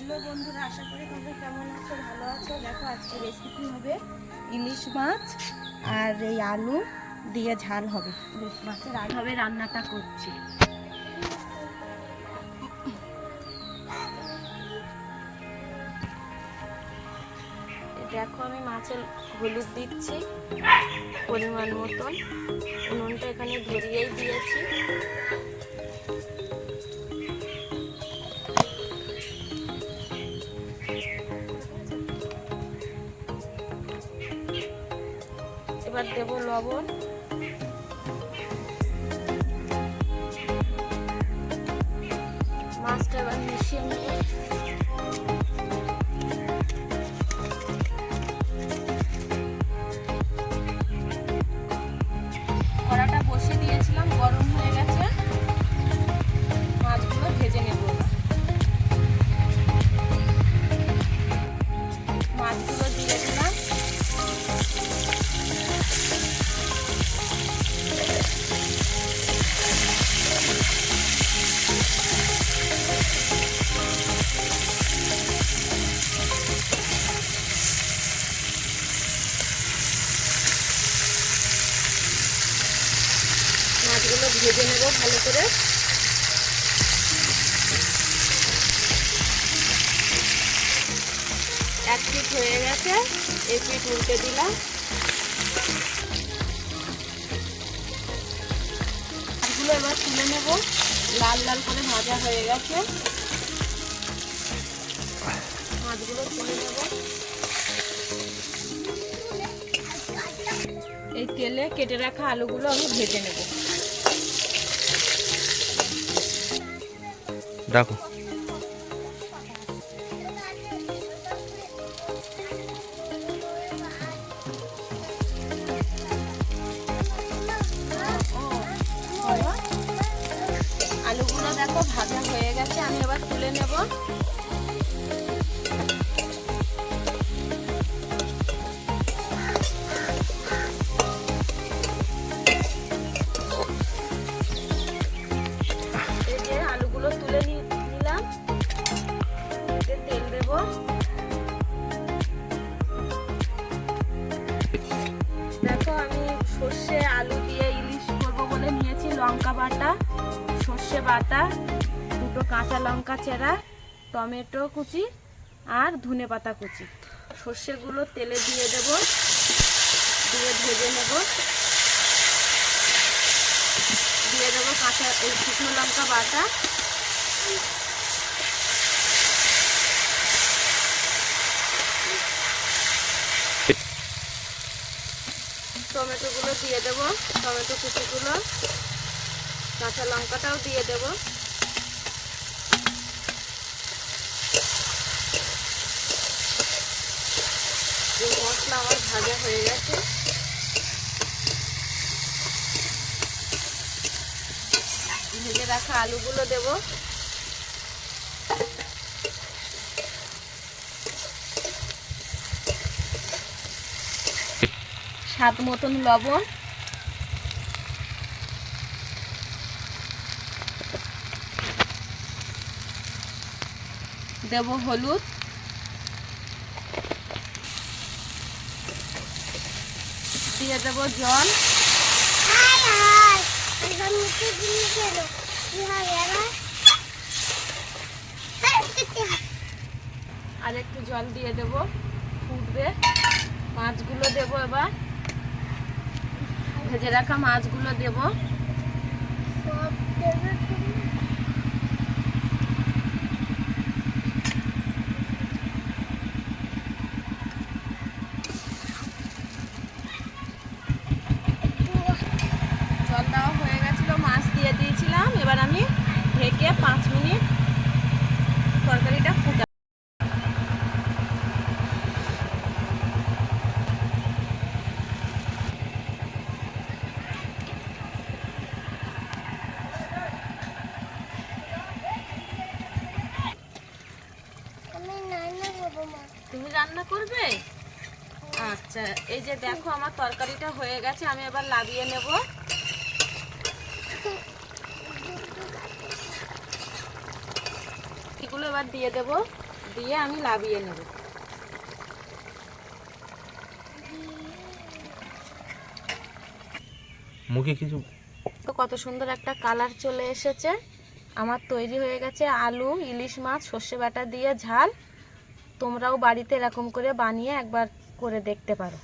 Hello বন্ধুরা, আশা করি তোমরা কেমন আছো, ভালো আছো। দেখো আজকে রেসিপি হবে ইলিশ মাছ আর এই আলু দিয়ে ঝাল হবে। ইলিশ মাছের আলু হবে, রান্নাটা করছি। দেখো আমি মাছের হলুদ দিচ্ছি পরিমাণ মতন, উনুনটা এখানে ধরিয়েই দিয়েছি। এবার দেবো লবণ, মাছটা এবার মিশিয়ে নেব। কড়াটা বসিয়ে দিয়েছিলাম, গরম হয়ে গেছে। মাছগুলো ভেজে নেব। মাছগুলো দিয়ে দিলাম। মাছগুলো ভেজে নেব ভালো করে। এক পিঠ হয়ে গেছে, এক পিঠ উল্টে দিলাম। মাছগুলো এবার তুলে নেব, লাল লাল করে ভাজা হয়ে গেছে। মাছগুলো তুলে নেব। এই তেলে কেটে রাখা আলুগুলো আমি ভেজে নেব। দেখো আলুগুলো দেখো ভাজা হয়ে গেছে, আমি এবার তুলে নেব। এই যে আলুগুলো তুলে নিলাম, তেল দেব। দেখো আমি সর্ষে আলু দিয়ে ইলিশ করবো বলে নিয়েছি লঙ্কা বাটা, সর্ষে বাটা, দুটো কাঁচা লঙ্কা চেরা, টমেটো কুচি আর ধনে পাতা কুচি। সর্ষেগুলো তেলে দিয়ে দেব, দিয়ে ভেজে নেব। দিয়ে দেবো কাঁচা এই শুকনো লঙ্কা বাটা, টমেটোগুলো দিয়ে দেবো, টমেটো কুচিগুলো, কাঁচা লঙ্কাটাও দিয়ে দেব। এই মশলা আমার ভাজা হয়ে গেছে। ভেজে রাখা আলুগুলো দেব। স্বাদ মতন লবণ, দেব হলুদ, দিয়ে দেব জল। আর একটু জল দিয়ে দেব, ফুটবে। মাছগুলো দেব, এবার ভেজে রাখা মাছগুলো দেব। জল দেওয়া হয়ে গেছিল, মাছ দিয়ে দিয়েছিলাম। এবার আমি ঢেকে 5 মিনিট তরকারিটা ফুটা। তুমি রান্না করবে? আচ্ছা, এই যে দেখো আমার তরকারিটা হয়ে গেছে, আমি এবার লাগিয়ে নেব। এগুলো এবার দিয়ে দেব। দিয়ে আমি লাবিয়ে নেব। মুখে কিছু তো কত সুন্দর একটা কালার চলে এসেছে। আমার তৈরি হয়ে গেছে আলু ইলিশ মাছ সর্ষে বাটা দিয়ে ঝাল। তোমরাও বাড়িতে এরকম করে বানিয়ে একবার করে দেখতে পারো।